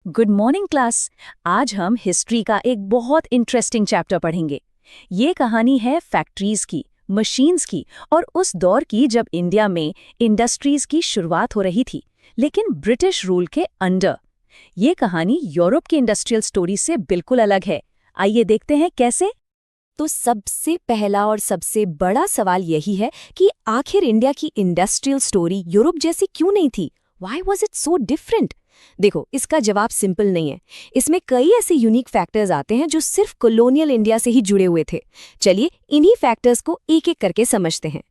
Good morning class. आज हम history का एक बहुत इंटरेस्टिंग चैप्टर पढ़ेंगे। ये कहानी है फैक्ट्रीज की, मशीन्स की और उस दौर की जब इंडिया में इंडस्ट्रीज की शुरुआत हो रही थी, लेकिन ब्रिटिश रूल के अंडर। ये कहानी यूरोप की इंडस्ट्रियल स्टोरी से बिल्कुल अलग है। आइए देखते हैं कैसे। तो सबसे पहला और सबसे बड़ा सवाल यही है कि आखिर इंडिया की इंडस्ट्रियल स्टोरी यूरोप जैसी क्यों नहीं थी? Why was it so different? देखो, इसका जवाब सिंपल नहीं है। इसमें कई ऐसे यूनिक फैक्टर्स आते हैं जो सिर्फ कॉलोनियल इंडिया से ही जुड़े हुए थे। चलिए इन्हीं फैक्टर्स को एक एक करके समझते हैं।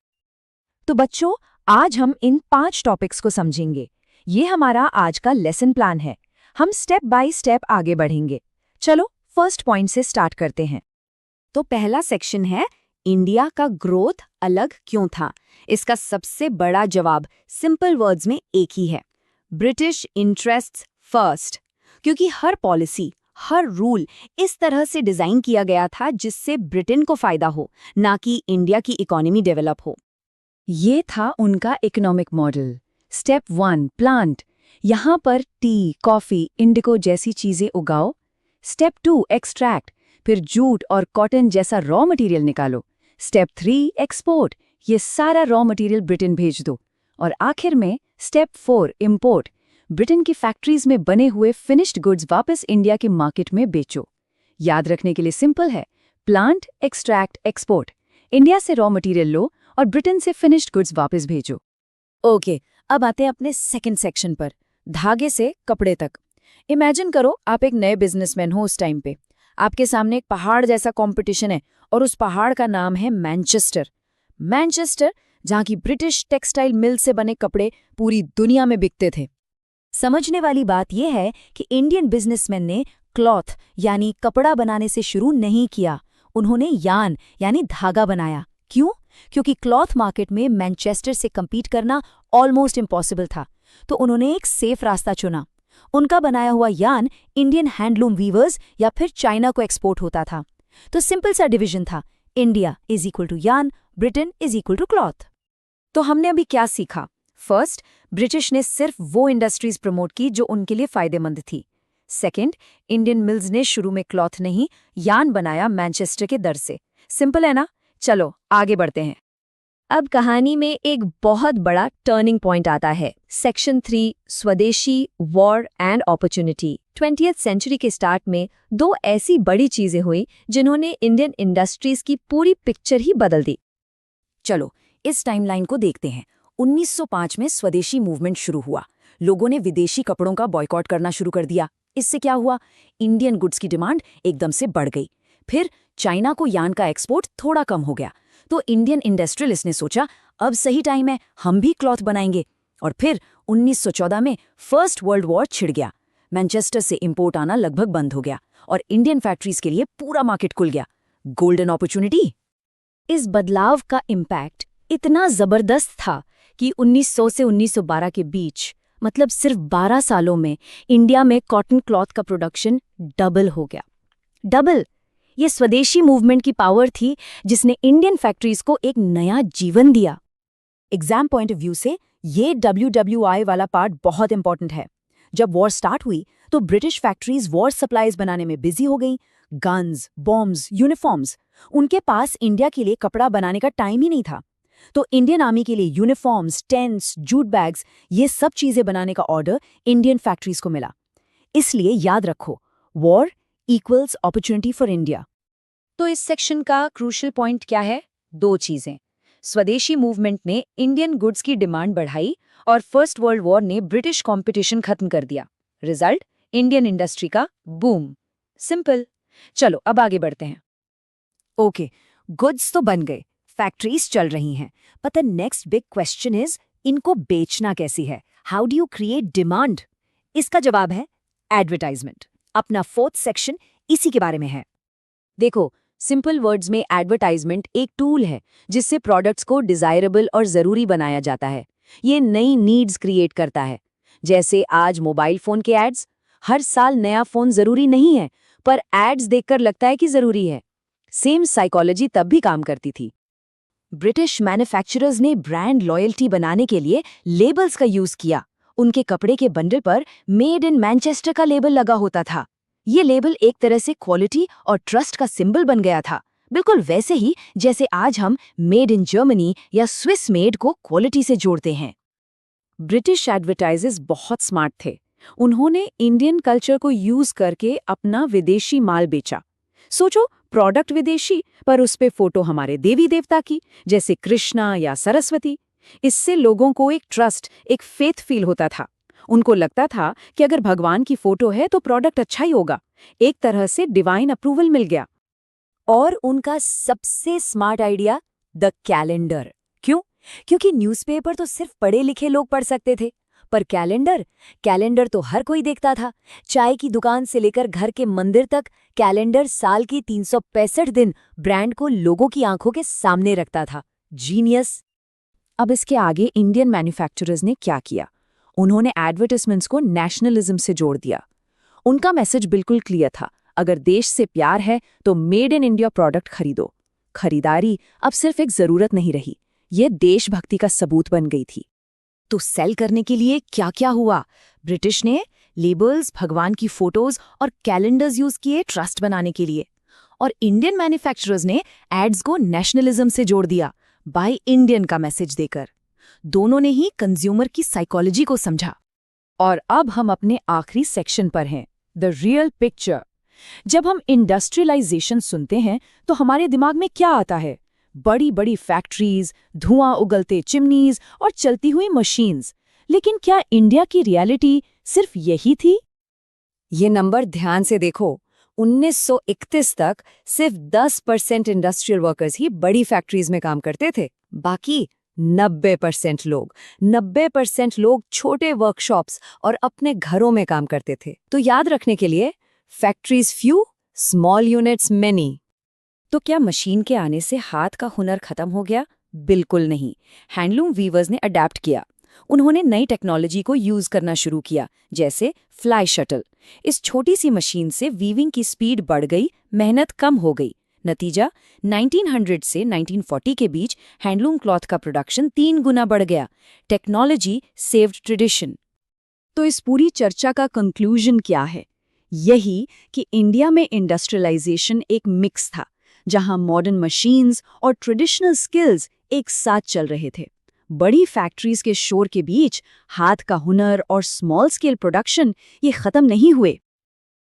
तो बच्चों, आज हम इन 5 टॉपिक्स को समझेंगे। ये हमारा आज का लेसन प्लान है। हम स्टेप बाय स्टेप आगे बढ़ेंगे। चलो फर्स्ट पॉइंट से स्टार्ट करते हैं। तो पहला सेक्शन है इंडिया का ग्रोथ अलग क्यों था। इसका सबसे बड़ा जवाब सिंपल वर्ड्स में एक ही है, ब्रिटिश इंटरेस्ट्स फर्स्ट। क्योंकि हर पॉलिसी, हर रूल इस तरह से डिजाइन किया गया था जिससे ब्रिटेन को फायदा हो, ना कि इंडिया की इकोनॉमी डेवलप हो। ये था उनका इकोनॉमिक मॉडल। स्टेप 1 प्लांट, यहाँ पर टी, कॉफी, इंडिगो जैसी चीजें उगाओ। स्टेप 2 एक्सट्रैक्ट, फिर जूट और कॉटन जैसा रॉ मटेरियल निकालो। स्टेप 3 एक्सपोर्ट, ये सारा रॉ मटेरियल ब्रिटेन भेज दो। और आखिर में स्टेप 4 इंपोर्ट, ब्रिटेन की फैक्ट्रीज में बने हुए फिनिश्ड गुड्स वापस इंडिया की मार्केट में बेचो। याद रखने के लिए सिंपल है, प्लांट, एक्सट्रैक्ट, एक्सपोर्ट। इंडिया से रॉ मटेरियल लो और ब्रिटेन से फिनिश्ड गुड्स वापस भेजो। ओके, अब आते हैं अपने सेकंड सेक्शन पर, धागे से कपड़े तक। इमेजिन करो आप एक नए बिजनेसमैन हो उस टाइम पे। आपके सामने एक पहाड़ जैसा कंपटीशन है और उस पहाड़ का नाम है मैनचेस्टर। मैनचेस्टर, जहां की ब्रिटिश टेक्सटाइल मिल से बने कपड़े पूरी दुनिया में बिकते थे। समझने वाली बात यह है कि इंडियन बिजनेसमैन ने क्लॉथ यानी कपड़ा बनाने से शुरू नहीं किया, उन्होंने यान यानी धागा बनाया। क्यों? क्योंकि क्लॉथ मार्केट में मैनचेस्टर से कम्पीट करना ऑलमोस्ट इम्पॉसिबल था, तो उन्होंने एक सेफ रास्ता चुना। उनका बनाया हुआ यान इंडियन हैंडलूम वीवर्स या फिर चाइना को एक्सपोर्ट होता था। तो सिंपल सा डिवीजन था, India is equal to yarn, Britain is equal to cloth. तो हमने अभी क्या सीखा? फर्स्ट, ब्रिटिश ने सिर्फ वो इंडस्ट्रीज प्रमोट की जो उनके लिए फायदेमंद थी। सेकंड, इंडियन मिल्स ने शुरू में क्लॉथ नहीं, यान बनाया मैनचेस्टर के दर से। सिंपल है ना? चलो आगे बढ़ते हैं। अब कहानी में एक बहुत बड़ा टर्निंग पॉइंट आता है। Section 3 Swadeshi, war and opportunity. 20th century के स्टार्ट में 2 ऐसी बड़ी चीजें हुई जिन्होंने इंडियन इंडस्ट्रीज की पूरी पिक्चर ही बदल दी। चलो इस टाइमलाइन को देखते हैं। 1905 में स्वदेशी मूवमेंट शुरू हुआ। लोगों ने विदेशी कपड़ों का बॉयकॉट करना शुरू कर दिया। इससे क्या हुआ? इंडियन गुड्स की डिमांड एकदम से बढ़ गई। फिर चाइना को यान का एक्सपोर्ट थोड़ा कम हो गया, तो इंडियन इंडस्ट्रियलिस्ट ने सोचा अब सही टाइम है, हम भी क्लॉथ बनाएंगे। और फिर 1914 में फर्स्ट वर्ल्ड वॉर छिड़ गया। मैनचेस्टर से इंपोर्ट आना लगभग बंद हो गया और इंडियन फैक्ट्रीज के लिए पूरा मार्केट खुल गया। Golden opportunity. इस बदलाव का इम्पैक्ट इतना जबरदस्त था कि 1900 से 1912 के बीच, मतलब सिर्फ 12 सालों में, इंडिया में कॉटन क्लॉथ का प्रोडक्शन डबल हो गया। डबल! ये स्वदेशी मूवमेंट की पावर थी जिसने इंडियन फैक्ट्रीज को एक नया जीवन दिया। एग्जाम पॉइंट ऑफ व्यू से ये WWI वाला पार्ट बहुत इंपॉर्टेंट है। जब वॉर स्टार्ट हुई तो ब्रिटिश फैक्ट्रीज वॉर सप्लाईज बनाने में बिजी हो गई। Guns, bombs, uniforms. उनके पास इंडिया के लिए कपड़ा बनाने का टाइम ही नहीं था। तो इंडियन आर्मी के लिए यूनिफॉर्म्स, टेंट्स, जूट बैग्स, ये सब चीजें बनाने का ऑर्डर इंडियन फैक्ट्रीज को मिला। इसलिए याद रखो, war equals opportunity for India. तो इस सेक्शन का क्रूशियल पॉइंट क्या है? 2 चीजें। स्वदेशी मूवमेंट ने इंडियन गुड्स की डिमांड बढ़ाई और फर्स्ट वर्ल्ड वॉर ने ब्रिटिश कंपटीशन खत्म कर दिया। रिजल्ट, इंडियन इंडस्ट्री का बूम। सिंपल। चलो अब आगे बढ़ते हैं। ओके, गुड्स तो बन गए, फैक्ट्रीज चल रही हैं, but the next big question is, इनको बेचना कैसी है? How do you create demand? इसका जवाब है एडवर्टाइजमेंट। अपना 4th सेक्शन इसी के बारे में है। देखो, सिंपल वर्ड्स में एडवर्टाइजमेंट एक टूल है जिससे प्रोडक्ट्स को डिजायरेबल और जरूरी बनाया जाता है। ये नई नीड्स क्रिएट करता है। जैसे आज मोबाइल फोन के एड्स। हर साल नया फोन जरूरी नहीं है, पर एड्स देखकर लगता है कि जरूरी है। सेम साइकोलॉजी तब भी काम करती थी। ब्रिटिश मैन्युफैक्चरर्स ने ब्रांड लॉयल्टी बनाने के लिए लेबल्स का यूज किया। उनके कपड़े के बंडल पर मेड इन मैनचेस्टर का लेबल लगा होता था। ये लेबल एक तरह से क्वालिटी और ट्रस्ट का सिंबल बन गया था, बिल्कुल वैसे ही जैसे आज हम मेड इन जर्मनी या स्विस मेड को क्वालिटी से जोड़ते हैं। ब्रिटिश एडवर्टाइजर्स बहुत स्मार्ट थे। उन्होंने इंडियन कल्चर को यूज करके अपना विदेशी माल बेचा। सोचो, प्रोडक्ट विदेशी पर उस पे फोटो हमारे देवी देवता की, जैसे कृष्णा या सरस्वती। इससे लोगों को एक ट्रस्ट, एक फेथ फील होता था। उनको लगता था कि अगर भगवान की फोटो है तो प्रोडक्ट अच्छा ही होगा। एक तरह से डिवाइन अप्रूवल मिल गया। और उनका सबसे स्मार्ट आइडिया, द कैलेंडर। क्यों? क्योंकि न्यूज़पेपर तो सिर्फ पढ़े लिखे लोग पढ़ सकते थे, पर कैलेंडर तो हर कोई देखता था। चाय की दुकान से लेकर घर के मंदिर तक कैलेंडर साल की 365 दिन ब्रांड को लोगों की आंखों के सामने रखता था। जीनियस। अब इसके आगे इंडियन मैन्युफैक्चरर्स ने क्या किया? उन्होंने एडवर्टाइजमेंट्स को नेशनलिज्म से जोड़ दिया। उनका मैसेज बिल्कुल क्लियर था, अगर देश से प्यार है तो मेड इन इंडिया प्रोडक्ट खरीदो। खरीदारी अब सिर्फ एक जरूरत नहीं रही, ये देशभक्ति का सबूत बन गई थी। तो सेल करने के लिए क्या क्या हुआ? ब्रिटिश ने लेबल्स, भगवान की फोटोज और कैलेंडर्स यूज किए ट्रस्ट बनाने के लिए, और इंडियन मैन्युफैक्चरर्स ने एड्स को नेशनलिज्म से जोड़ दिया, बाय इंडियन का मैसेज देकर। दोनों ने ही कंज्यूमर की साइकोलॉजी को समझा। और अब हम अपने आखिरी सेक्शन पर हैं, द रियल पिक्चर। जब हम इंडस्ट्रियलाइजेशन सुनते हैं तो हमारे दिमाग में क्या आता है? बड़ी बड़ी फैक्ट्रीज, धुआं उगलते चिमनीज और चलती हुई मशीन्स। लेकिन क्या इंडिया की रियलिटी सिर्फ यही थी? ये नंबर ध्यान से देखो। 1931 तक सिर्फ 10% इंडस्ट्रियल वर्कर्स ही बड़ी फैक्ट्रीज में काम करते थे। बाकी 90% लोग छोटे वर्कशॉप्स और अपने घरों में काम करते थे। तो याद रखने के लिए, factories few, small units many. तो क्या मशीन के आने से हाथ का हुनर खत्म हो गया? बिल्कुल नहीं। हैंडलूम वीवर्स ने अडेप्ट किया। उन्होंने नई टेक्नोलॉजी को यूज करना शुरू किया, जैसे फ्लाई शटल। इस छोटी सी मशीन से वीविंग की स्पीड बढ़ गई, मेहनत कम हो गई। नतीजा, 1900 से 1940 के बीच हैंडलूम क्लॉथ का प्रोडक्शन 3 गुना बढ़ गया। Technology saved tradition. तो इस पूरी चर्चा का कंक्लूजन क्या है? यही कि इंडिया में इंडस्ट्रियलाइजेशन एक मिक्स था, जहां मॉडर्न मशीन्स और ट्रेडिशनल स्किल्स एक साथ चल रहे थे। बड़ी फैक्ट्रीज के शोर के बीच हाथ का हुनर और स्मॉल स्केल प्रोडक्शन ये खत्म नहीं हुए।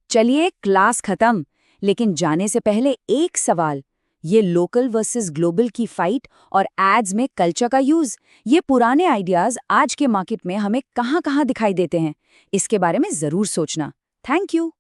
चलिए, क्लास खत्म, लेकिन जाने से पहले एक सवाल। ये लोकल वर्सेस ग्लोबल की फाइट और एड्स में कल्चर का यूज, ये पुराने आइडियाज आज के मार्केट में हमें कहां-कहां दिखाई देते हैं? इसके बारे में जरूर सोचना। Thank you.